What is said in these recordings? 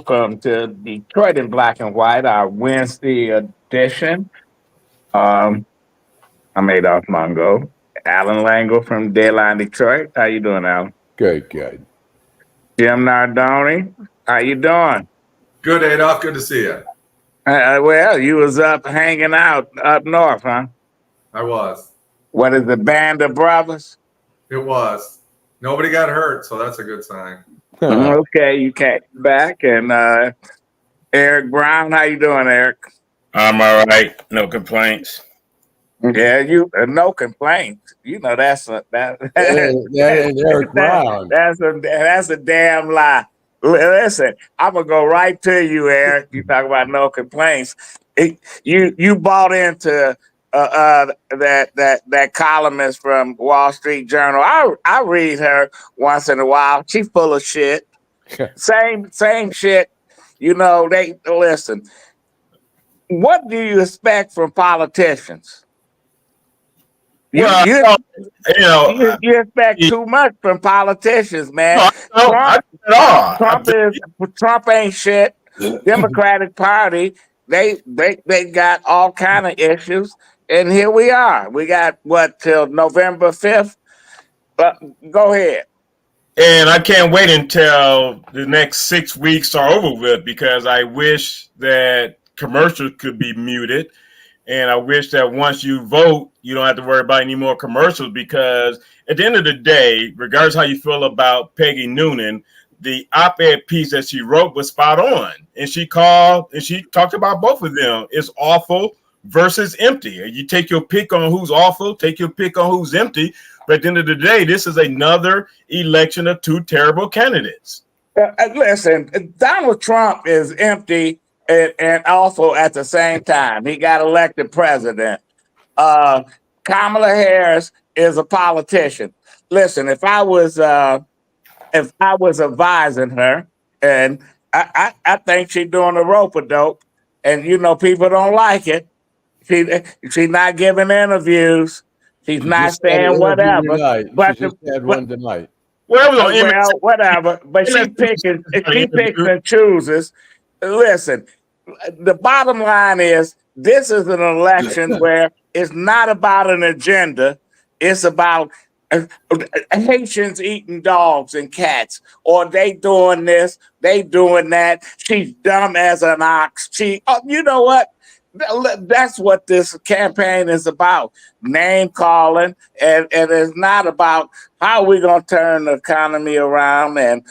welcome to Detroit in Black and White, our Wednesday edition. Um, I'm Adolph Mongo, Allan Lengel from Deadline Detroit. How you doing, Alan? Good, good. Jim Nardone, how you doing? Good, Adolph. Good to see you. Well, you was up hanging out up north, huh? I was. What is the Band of Brothers? It was. Nobody got hurt, so that's a good sign. Okay, you came back, and Eric Brown, how you doing, Eric? I'm all right. No complaints. Yeah, you no complaints. You know that's That is Eric Brown. That's a damn lie. Listen, I'm gonna go right to you, Eric. You talk about no complaints. You bought into that columnist from Wall Street Journal. I read her once in a while. She's full of shit. Same shit. You know, they listen. What do you expect from politicians? You expect too much from politicians, man. Trump ain't shit. Democratic Party, they got all kind of issues, and here we are. We got what till November 5th. Go ahead. And I can't wait until the next 6 weeks are over with, because I wish that commercials could be muted. And I wish that once you vote, you don't have to worry about any more commercials, because at the end of the day, regardless how you feel about Peggy Noonan, the op-ed piece that she wrote was spot on. And she called and she talked about both of them. It's awful versus empty. You take your pick on who's awful, take your pick on who's empty. But at the end of the day, this is another election of two terrible candidates. Listen, Donald Trump is empty and awful at the same time. He got elected president. Kamala Harris is a politician. Listen, if I was advising her, and I think she's doing a rope-a-dope, and you know people don't like it. She's not giving interviews. She's not saying whatever. But she just had one tonight. Well, whatever. But she picks and chooses. Listen, the bottom line is this is an election where it's not about an agenda. It's about Haitians eating dogs and cats, or they doing this, they doing that. She's dumb as an ox. You know what? That's what this campaign is about. Name calling, and it's not about how we're gonna turn the economy around and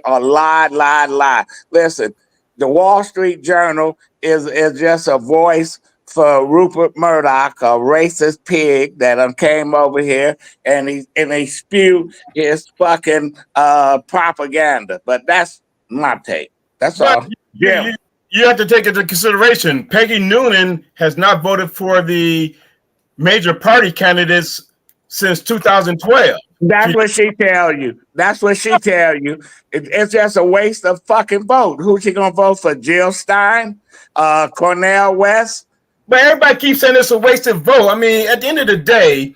lie. Listen, the Wall Street Journal is just a voice for Rupert Murdoch, a racist pig that came over here and he spew his fucking propaganda. But that's my take. That's all. Yeah. You have to take into consideration, Peggy Noonan has not voted for the major party candidates since 2012. That's what she tell you. It's just a waste of fucking vote. Who's she gonna vote for? Jill Stein, Cornel West? But everybody keeps saying it's a wasted vote. I mean, at the end of the day,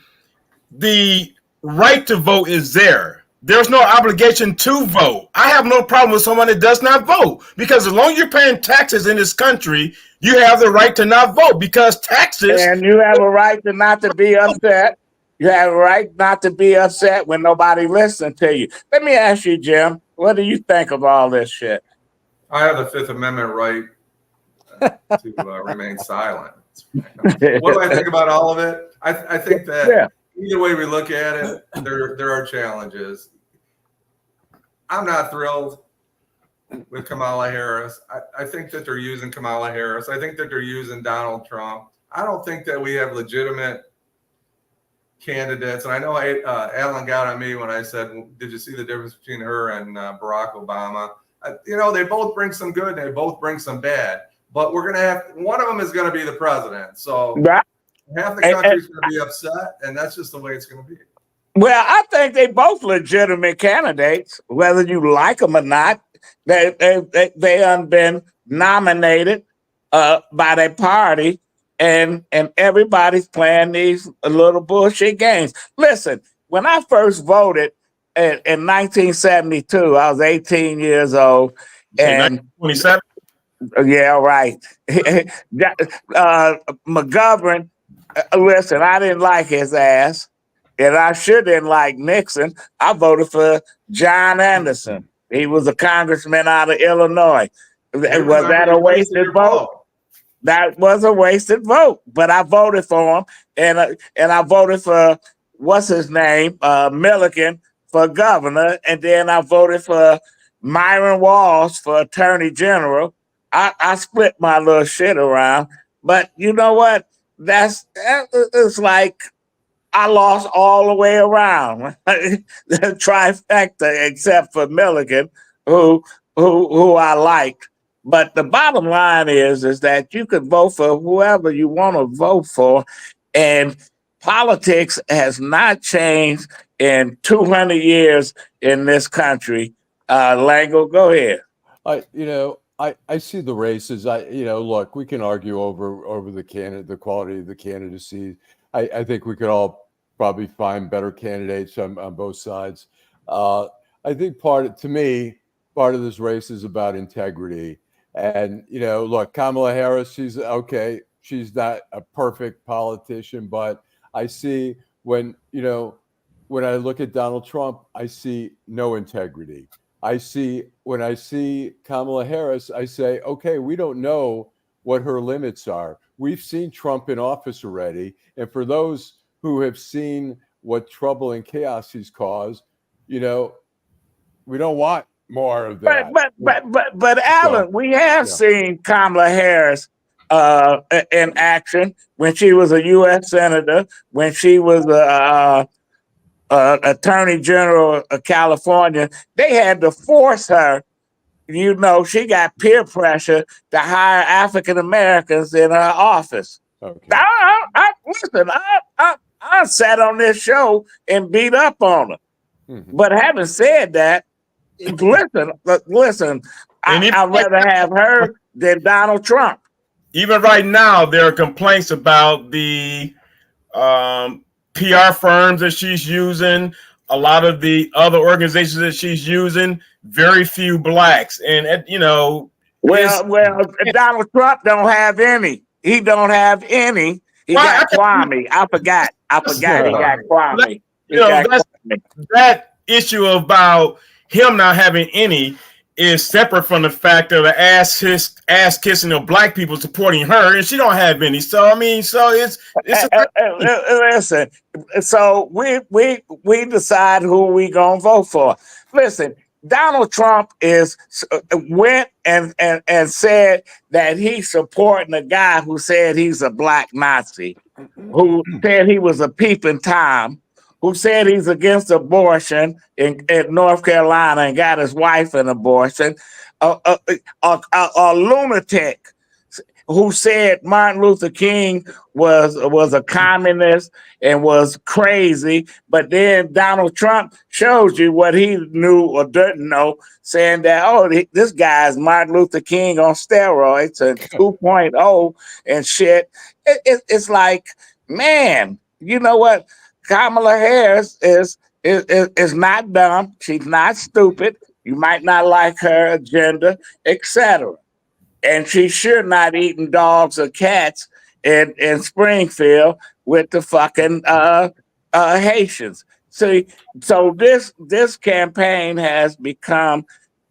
the right to vote is there. There's no obligation to vote. I have no problem with someone that does not vote, because as long as you're paying taxes in this country, you have the right to not vote, because taxes. And you have a right to not to be upset. You have a right not to be upset when nobody listens to you. Let me ask you, Jim, what do you think of all this shit? I have the Fifth Amendment right to remain silent. What do I think about all of it? I think that either way we look at it, there are challenges. I'm not thrilled with Kamala Harris. I think that they're using Kamala Harris. I think that they're using Donald Trump. I don't think that we have legitimate candidates. And I know Allan got on me when I said, did you see the difference between her and Barack Obama? They both bring some good and they both bring some bad. But we're going to have one of them is going to be the president. So half the country's going to be upset, and that's just the way it's going to be. Well, I think they both legitimate candidates, whether you like them or not. They have been nominated by their party, and everybody's playing these little bullshit games. Listen, when I first voted in 1972, I was 18 years old, And 27. yeah, right. McGovern, listen, I didn't like his ass, and I sure didn't like Nixon. I voted for John Anderson. He was a congressman out of Illinois. Was that a wasted vote? That was a wasted vote, but I voted for him, and I voted for what's his name, Milliken, for governor, and then I voted for Myron Walsh for attorney general. I split my little shit around, but you know what? It's like I lost all the way around, the trifecta, except for Milliken, who I liked. But the bottom line is that you could vote for whoever you want to vote for, and politics has not changed in 200 years in this country. Lengel, go ahead. I see the races. Look, we can argue over the quality of the candidacy. I think we could all probably find better candidates on both sides. I think part of this race is about integrity. And, look, Kamala Harris, she's okay. She's not a perfect politician, but I see when I look at Donald Trump, I see no integrity. When I see Kamala Harris, I say, okay, we don't know what her limits are. We've seen Trump in office already. And for those who have seen what trouble and chaos he's caused, we don't want more of that. But Allan, we have seen Kamala Harris in action when she was a U.S. senator, when she was Attorney General of California. They had to force her. She got peer pressure to hire African Americans in her office. Okay. Listen, I sat on this show and beat up on her. Mm-hmm. But having said that, listen, I'd rather have her than Donald Trump. Even right now, there are complaints about the PR firms that she's using, a lot of the other organizations that she's using, very few blacks. And, Donald Trump don't have any. He don't have any. He got Kwame. I forgot he got Kwame. That issue about him not having any is separate from the fact of the ass kissing of black people supporting her, and she don't have any. So it's listen. So we decide who we gonna vote for. Listen, Donald Trump went and said that he's supporting a guy who said he's a black Nazi, who said he was a peeping Tom, who said he's against abortion in North Carolina and got his wife an abortion, a lunatic who said Martin Luther King was a communist and was crazy, but then Donald Trump shows you what he knew or didn't know, saying that, this guy's Martin Luther King on steroids and 2.0 and shit. It's like, man, you know what? Kamala Harris is not dumb. She's not stupid. You might not like her agenda, etc. And she's sure not eating dogs or cats in Springfield with the fucking Haitians. So this campaign has become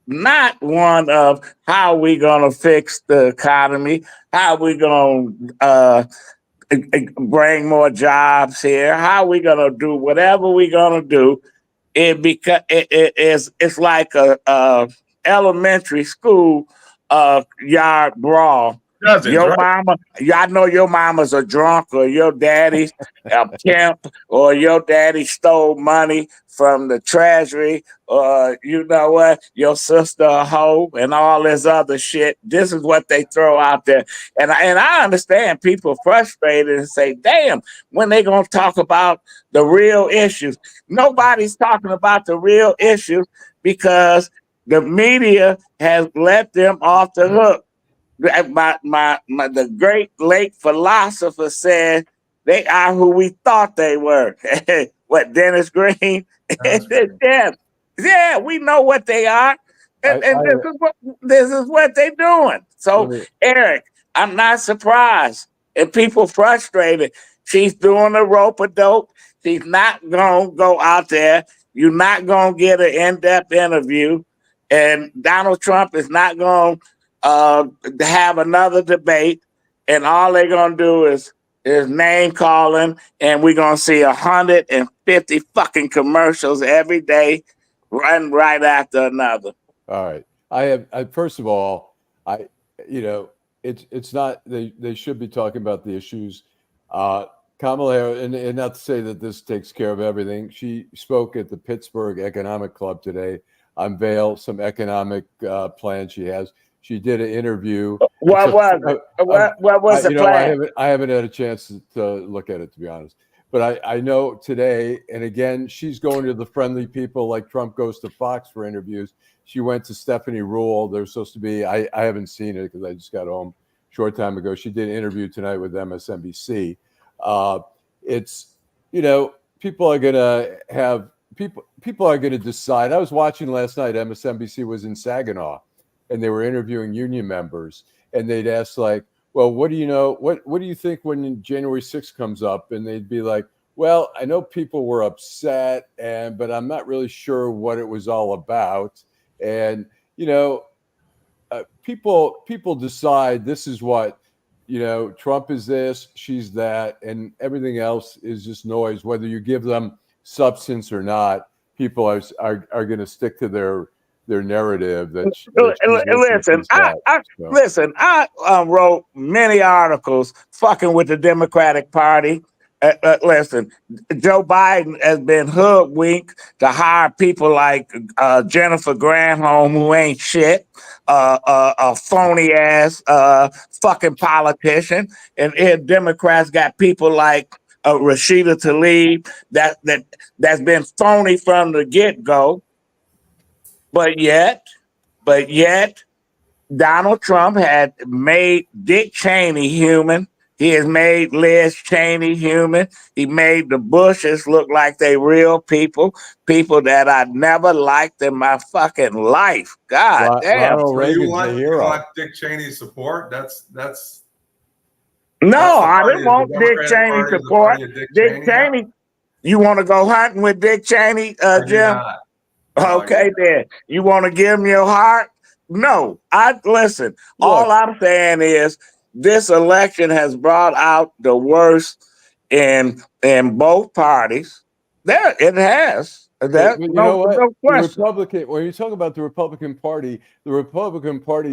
not one of how we gonna fix the economy, how we gonna bring more jobs here, how we gonna do whatever we gonna do. It's like a elementary school yard brawl. Mama, I know your mama's a drunk, or your daddy's a pimp, or your daddy stole money from the treasury, or you know what, your sister a hoe, and all this other shit. This is what they throw out there. And I understand people frustrated and say, damn, when they gonna talk about the real issues? Nobody's talking about the real issues because the media has let them off the hook. The great late philosopher said they are who we thought they were. What, Dennis Green? Yeah, we know what they are. And this is what they're doing. So, Eric, I'm not surprised. And people frustrated. She's doing a rope-a-dope. She's not going to go out there. You're not going to get an in-depth interview. And Donald Trump is not going to have another debate. And all they're going to do is name calling. And we're going to see 150 fucking commercials every day, one right after another. All right. First of all, it's not, they should be talking about the issues. Kamala Harris, and not to say that this takes care of everything. She spoke at the Pittsburgh Economic Club today, unveiled some economic plan she has. She did an interview. What was the plan? I haven't had a chance to look at it, to be honest. But I know today, and again, she's going to the friendly people like Trump goes to Fox for interviews. She went to Stephanie Ruhle. They're supposed to be, I haven't seen it because I just got home a short time ago. She did an interview tonight with MSNBC. It's, people are going to decide. I was watching last night, MSNBC was in Saginaw, and they were interviewing union members, and they'd ask like, well, what do you know? What do you think when January 6th comes up? And they'd be like, well, I know people were upset, but I'm not really sure what it was all about. And, people decide this is what, Trump is this, she's that, and everything else is just noise. Whether you give them substance or not, people are going to stick to their narrative. Listen, I wrote many articles fucking with the Democratic Party. Listen, Joe Biden has been hoodwinked to hire people like Jennifer Granholm, who ain't shit, a phony ass fucking politician, and Democrats got people like Rashida Tlaib that's been phony from the get-go. But yet, Donald Trump had made Dick Cheney human. He has made Liz Cheney human. He made the Bushes look like they real people that I never liked in my fucking life. God damn. So you want Dick Cheney's support? That's no, I didn't want Dick Cheney support. Dick Cheney. You want to go hunting with Dick Cheney, Jim? Okay, then. You want to give him your heart? No. Listen. Look, all I'm saying is this election has brought out the worst in both parties. There, it has. No question. When you talk about the Republican Party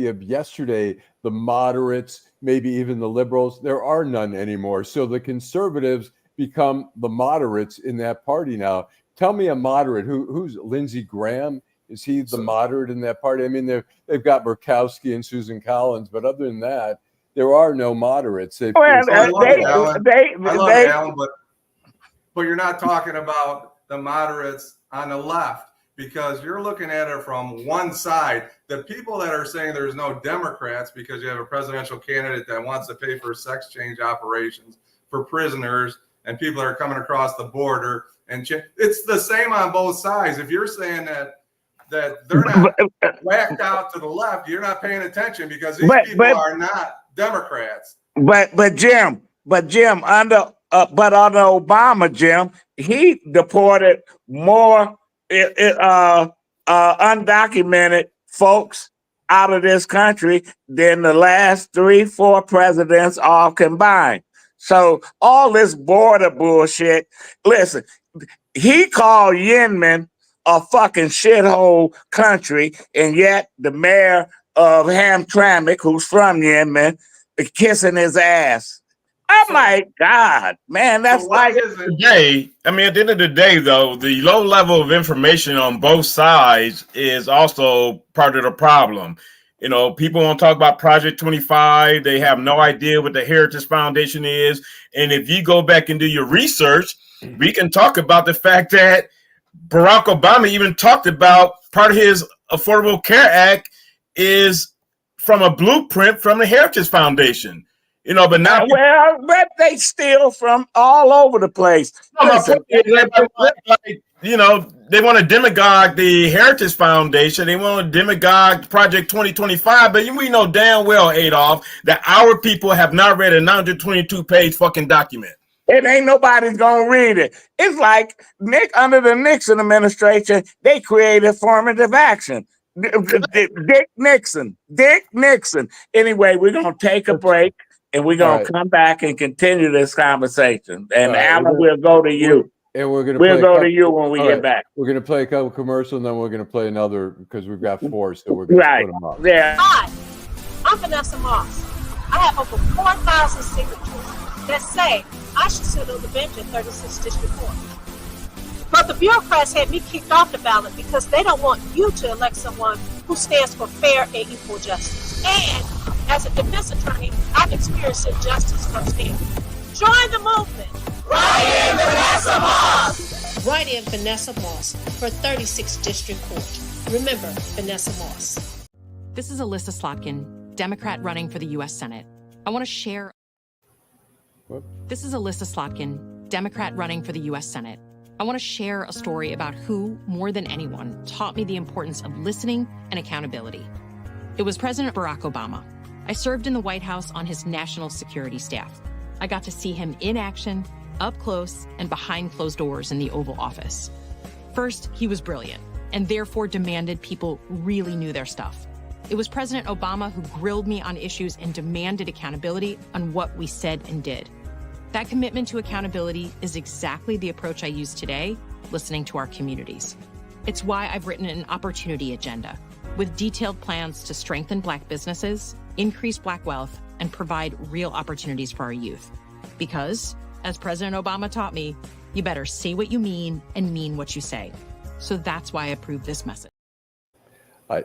of yesterday, the moderates, maybe even the liberals, there are none anymore. So the conservatives become the moderates in that party now. Tell me a moderate. Who's Lindsey Graham? Is he the moderate in that party? I mean, they've got Murkowski and Susan Collins, but other than that, there are no moderates. I love Allan, but you're not talking about the moderates on the left, because you're looking at it from one side. The people that are saying there's no Democrats because you have a presidential candidate that wants to pay for sex change operations for prisoners and people that are coming across the border. And it's the same on both sides. If you're saying that they're not whacked out to the left, you're not paying attention, because these people are not Democrats. But Jim, under Obama, Jim, he deported more undocumented folks out of this country than the last 3-4 presidents all combined. So all this border bullshit. Listen, he called Yemen a fucking shithole country, and yet the mayor of Hamtramck, who's from Yemen, is kissing his ass. Oh my God, man, that's like today. I mean, at the end of the day, though, the low level of information on both sides is also part of the problem. People want to talk about Project 25. They have no idea what the Heritage Foundation is. And if you go back and do your research, we can talk about the fact that Barack Obama even talked about part of his Affordable Care Act is from a blueprint from the Heritage Foundation. But now but they steal from all over the place. Listen, they want to demagogue the Heritage Foundation. They want to demagogue Project 2025. But we know damn well, Adolph, that our people have not read a 922-page fucking document. It ain't nobody's gonna read it. It's like under the Nixon administration, they created affirmative action. Dick Nixon. Anyway, we're gonna take a break and we're gonna come back and continue this conversation. And Allan, we'll go to you. And we'll go to you when we get back. We're gonna play a couple commercials, and then we're gonna play another because we've got 4, so we're gonna put them up. Yeah. Hi, I'm Vanessa Moss. I have over 4,000 signatures that say I should sit on the bench at 36th District Court. But the bureaucrats had me kicked off the ballot because they don't want you to elect someone who stands for fair and equal justice. And as a defense attorney, I've experienced injustice firsthand. Join the movement. Write in Vanessa Moss. Write in Vanessa Moss for 36th District Court. Remember, Vanessa Moss. This is Alyssa Slotkin, Democrat running for the U.S. Senate. I want to share. This is Alyssa Slotkin, Democrat running for the U.S. Senate. I want to share a story about who, more than anyone, taught me the importance of listening and accountability. It was President Barack Obama. I served in the White House on his national security staff. I got to see him in action, up close, and behind closed doors in the Oval Office. First, he was brilliant, and therefore demanded people really knew their stuff. It was President Obama who grilled me on issues and demanded accountability on what we said and did. That commitment to accountability is exactly the approach I use today, listening to our communities. It's why I've written an opportunity agenda with detailed plans to strengthen Black businesses, increase Black wealth, and provide real opportunities for our youth. Because, as President Obama taught me, you better say what you mean and mean what you say. So that's why I approve this message. I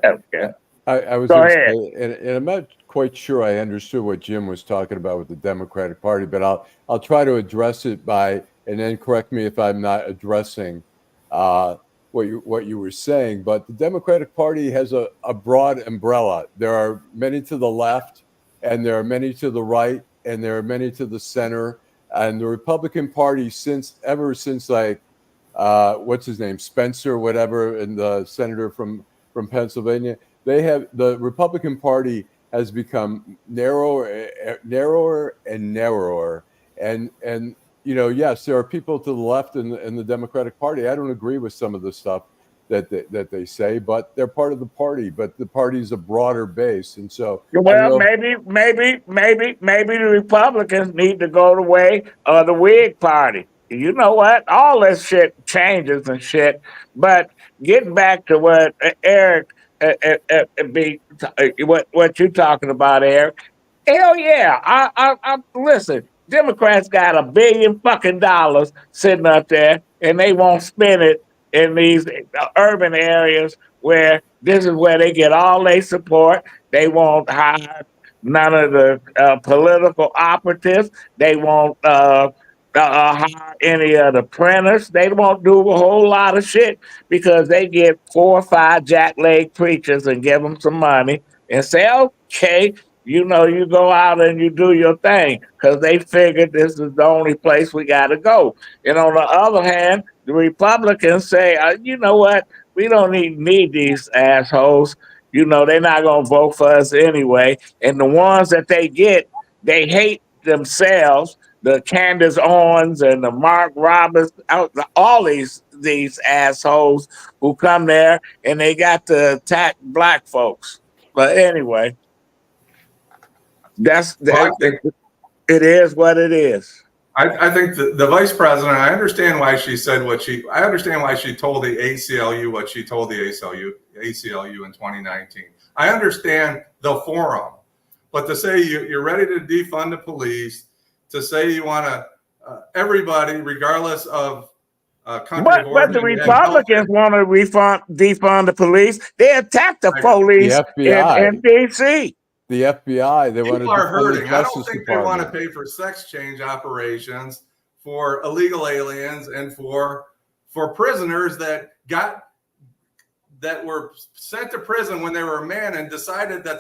was going to say, and I'm not quite sure I understood what Jim was talking about with the Democratic Party, but I'll try to address it and then correct me if I'm not addressing what you were saying. But the Democratic Party has a broad umbrella. There are many to the left, and there are many to the right, and there are many to the center. And the Republican Party, ever since like what's his name, Spencer, whatever, and the senator from Pennsylvania. The Republican Party has become narrower and narrower. And yes, there are people to the left in the Democratic Party. I don't agree with some of the stuff that they say, but they're part of the party. But the party's a broader base, and so maybe the Republicans need to go the way of the Whig Party. You know what? All this shit changes and shit. But getting back to what Eric. What you talking about, Eric? Hell yeah! I listen. Democrats got $1 billion fucking sitting up there, and they won't spend it in these urban areas where this is where they get all their support. They won't hire none of the political operatives. They won't hire any of the printers. They won't do a whole lot of shit because they get 4 or 5 jackleg preachers and give them some money and say, okay, you go out and you do your thing because they figured this is the only place we got to go. And on the other hand, the Republicans say, you know what? We don't need these assholes. They're not going to vote for us anyway. And the ones that they get, they hate themselves. The Candace Owens and the Mark Roberts, all these assholes who come there and they got to attack Black folks. But anyway, it is what it is. I think the vice president, I understand why she said I understand why she told the ACLU what she told the ACLU in 2019. I understand the forum, but to say you're ready to defund the police, to say you want to everybody, regardless of country of origin. But the Republicans want to defund the police. They attacked the police in D.C. The FBI. People are hurting. I don't think they want to pay for sex change operations for illegal aliens and for prisoners that were sent to prison when they were a man and decided that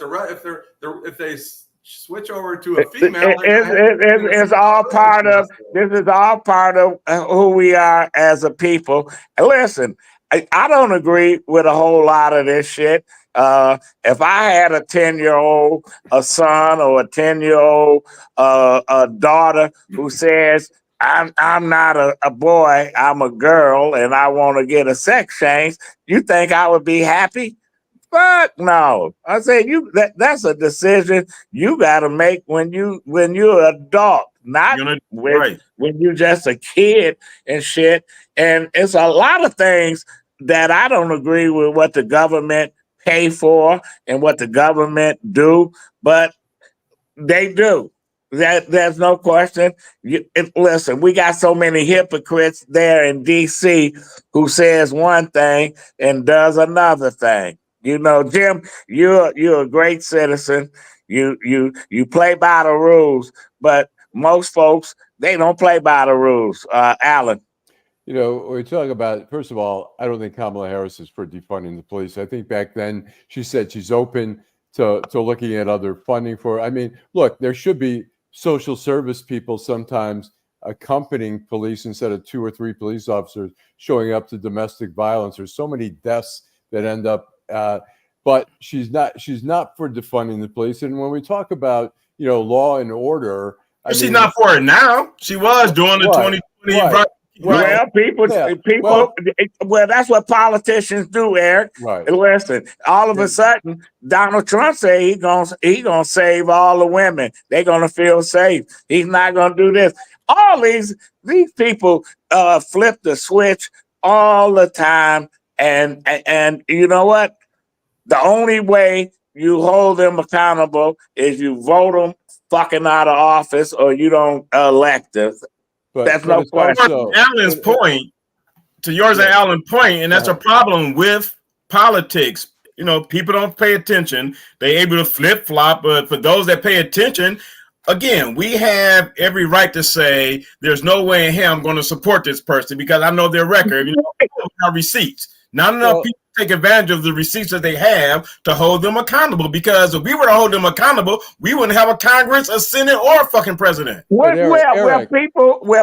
if they switch over to a female. It's all part of this. Is all part of who we are as a people. And listen, I don't agree with a whole lot of this shit. If I had a 10-year-old, a son, or a 10-year-old, a daughter who says, I'm not a boy, I'm a girl, and I want to get a sex change, you think I would be happy? Fuck no. I say that's a decision you gotta make when you're an adult, not when you're just a kid and shit. And it's a lot of things that I don't agree with what the government pay for and what the government do, but they do. There's no question. Listen, we got so many hypocrites there in D.C. who says one thing and does another thing. You know, Jim, you're a great citizen. You play by the rules, but most folks, they don't play by the rules. Allan. You know, we're talking about, first of all, I don't think Kamala Harris is for defunding the police. I think back then she said she's open to looking at other funding for. I mean, look, there should be social service people sometimes accompanying police instead of 2 or 3 police officers showing up to domestic violence. There's so many deaths that end up, but she's not for defunding the police. And when we talk about, you know, law and order, she's not for it now. She was doing the 2020 right. Well, people. Well, that's what politicians do, Eric. Right. And listen, all of a sudden, Donald Trump say he gonna save all the women. They're gonna feel safe. He's not gonna do this. All these people flip the switch all the time, and you know what? The only way you hold them accountable is you vote them fucking out of office, or you don't elect them. That's no question. Allan's point to yours and Allan's point, and that's a problem with politics. You know, people don't pay attention. They're able to flip flop, but for those that pay attention, again, we have every right to say there's no way in hell I'm going to support this person because I know their record. You know, our receipts. Not enough people take advantage of the receipts that they have to hold them accountable. Because if we were to hold them accountable, we wouldn't have a Congress, a Senate, or a fucking president. Well,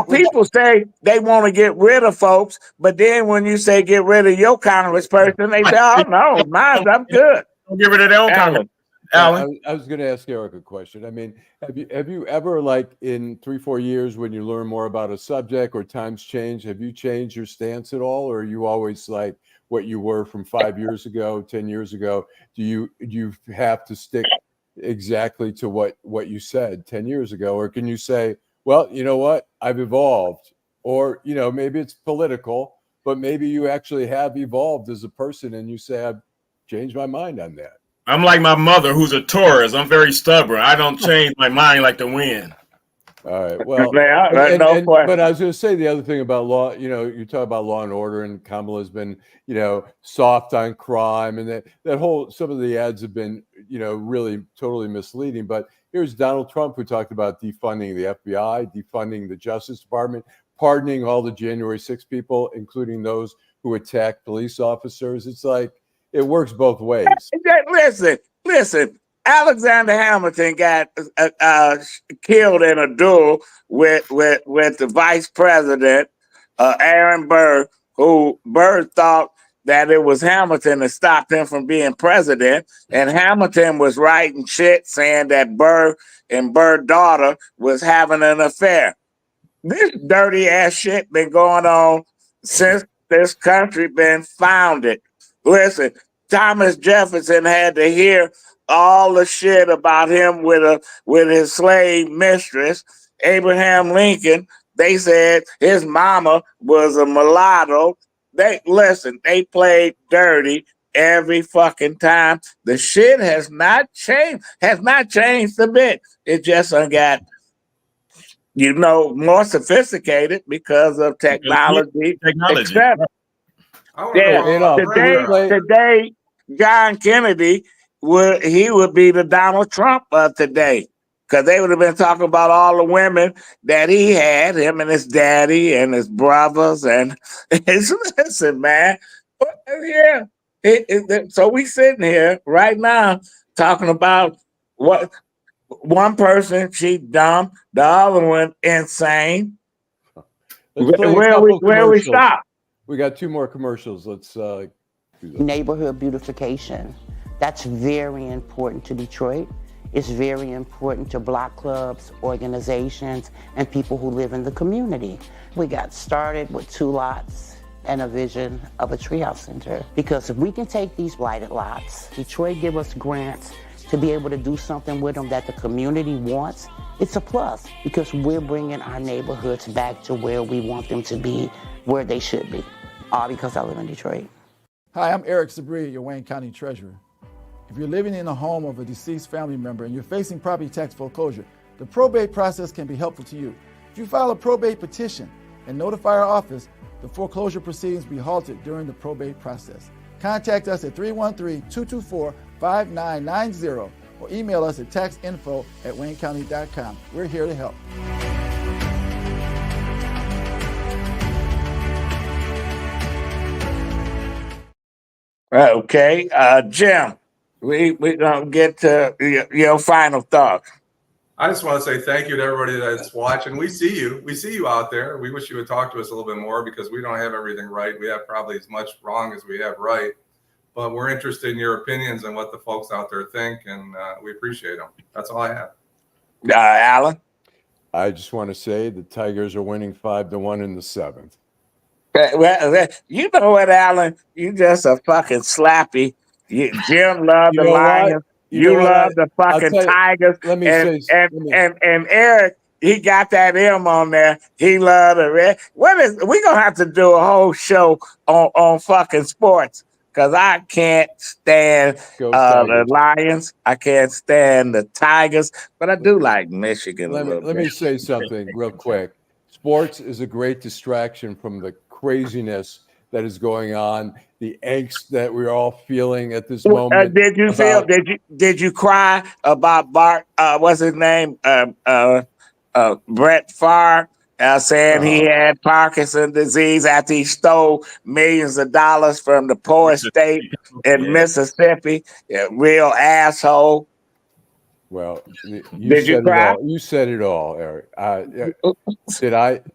people say they want to get rid of folks, but then when you say get rid of your congressperson, they say, "Oh no, mine, I'm good." Don't get rid of their own Congress. Allan, I was going to ask Eric a question. I mean, have you ever, like, in 3-4 years, when you learn more about a subject or times change, have you changed your stance at all, or are you always like what you were from 5 years ago, 10 years ago? Do you have to stick exactly to what you said 10 years ago? Or can you say, well, you know what, I've evolved? Or, you know, maybe it's political, but maybe you actually have evolved as a person and you say, I've changed my mind on that. I'm like my mother, who's a Taurus. I'm very stubborn. I don't change my mind like the wind. All right. Well, but I was going to say the other thing about law, you know, you talk about law and order, and Kamala's been, you know, soft on crime, and that whole, some of the ads have been, you know, really totally misleading. But here's Donald Trump, who talked about defunding the FBI, defunding the Justice Department, pardoning all the January 6 people, including those who attacked police officers. It's like, it works both ways. Listen. Alexander Hamilton got killed in a duel with the vice president, Aaron Burr, who Burr thought that it was Hamilton that stopped him from being president. And Hamilton was writing shit saying that Burr and Burr's daughter was having an affair. This dirty ass shit been going on since this country been founded. Listen, Thomas Jefferson had to hear all the shit about him with his slave mistress. Abraham Lincoln, they said his mama was a mulatto. They played dirty every fucking time. The shit has not changed a bit. It just got, you know, more sophisticated because of technology. Etc. Today, John Kennedy would be the Donald Trump of today, because they would have been talking about all the women that he had, him and his daddy and his brothers, and listen, man, so we sitting here right now talking about what one person, she dumb, the other one insane. Let's play Where we stop? We got 2 more commercials. Let's do that. Neighborhood beautification. That's very important to Detroit. It's very important to block clubs, organizations, and people who live in the community. We got started with 2 lots and a vision of a treehouse center. Because if we can take these blighted lots, Detroit give us grants to be able to do something with them that the community wants, it's a plus because we're bringing our neighborhoods back to where we want them to be, where they should be. All because I live in Detroit. Hi, I'm Eric Sabri, your Wayne County Treasurer. If you're living in a home of a deceased family member and you're facing property tax foreclosure, the probate process can be helpful to you. If you file a probate petition and notify our office, the foreclosure proceedings will be halted during the probate process. Contact us at 313-224-5990 or email us at taxinfo@waynecounty.com. We're here to help. Okay, Jim, we gonna get to your final thoughts. I just want to say thank you to everybody that's watching. We see you. We see you out there. We wish you would talk to us a little bit more because we don't have everything right. We have probably as much wrong as we have right. But we're interested in your opinions and what the folks out there think, and we appreciate them. That's all I have. Allan? I just want to say the Tigers are winning 5-1 in the 7th. Well, you know what, Allan? You just a fucking slappy. Jim loved the Lions. You love the fucking Tigers. Let me and Eric, he got that M on there. He loved the Red. We gonna have to do a whole show on fucking sports because I can't stand the Lions. I can't stand the Tigers, but I do like Michigan. Let me say something real quick. Sports is a great distraction from the craziness that is going on, the angst that we're all feeling at this moment. Did you cry about Bart? What's his name? Brett Favre saying he had Parkinson's disease after he stole millions of dollars from the poorest state in Mississippi. Real asshole. Well, you said it all, Eric.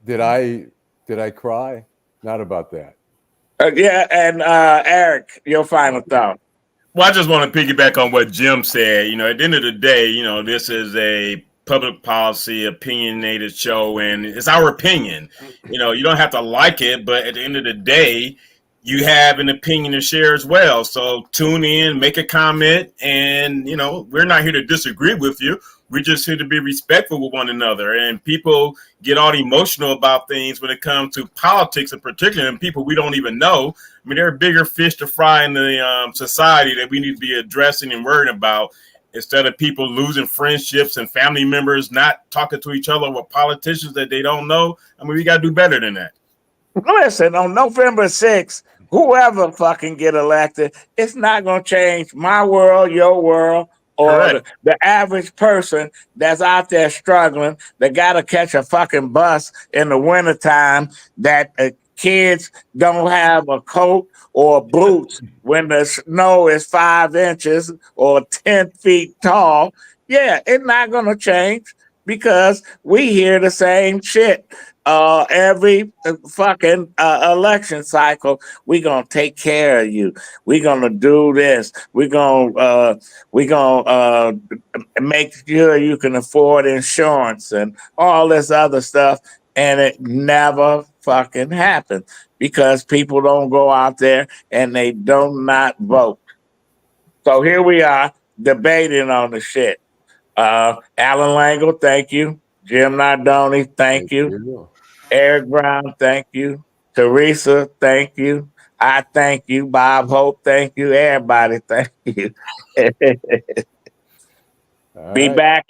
Did I cry? Not about that. And Eric, your final thought. Well, I just want to piggyback on what Jim said. At the end of the day, this is a public policy opinionated show, and it's our opinion. You don't have to like it, but at the end of the day, you have an opinion to share as well. So tune in, make a comment, and we're not here to disagree with you. We're just here to be respectful with one another. And people get all emotional about things when it comes to politics in particular, and people we don't even know. I mean, there are bigger fish to fry in the society that we need to be addressing and worrying about, instead of people losing friendships and family members not talking to each other with politicians that they don't know. I mean, we got to do better than that. Listen, on November 6th, whoever fucking get elected, it's not going to change my world, your world, or the average person that's out there struggling, that got to catch a fucking bus in the wintertime, that kids don't have a coat or boots when the snow is 5 inches or 10 feet tall. Yeah, it's not going to change because we hear the same shit. Every fucking election cycle, we're gonna take care of you. We're gonna do this. We're gonna make sure you can afford insurance and all this other stuff. And it never fucking happens because people don't go out there and they do not vote. So here we are debating on the shit. Allan Lengel, thank you. Jim Nardone, thank you. Eric Brown, thank you. Teresa, thank you. I thank you. Bob Hope, thank you. Everybody, thank you. Be back.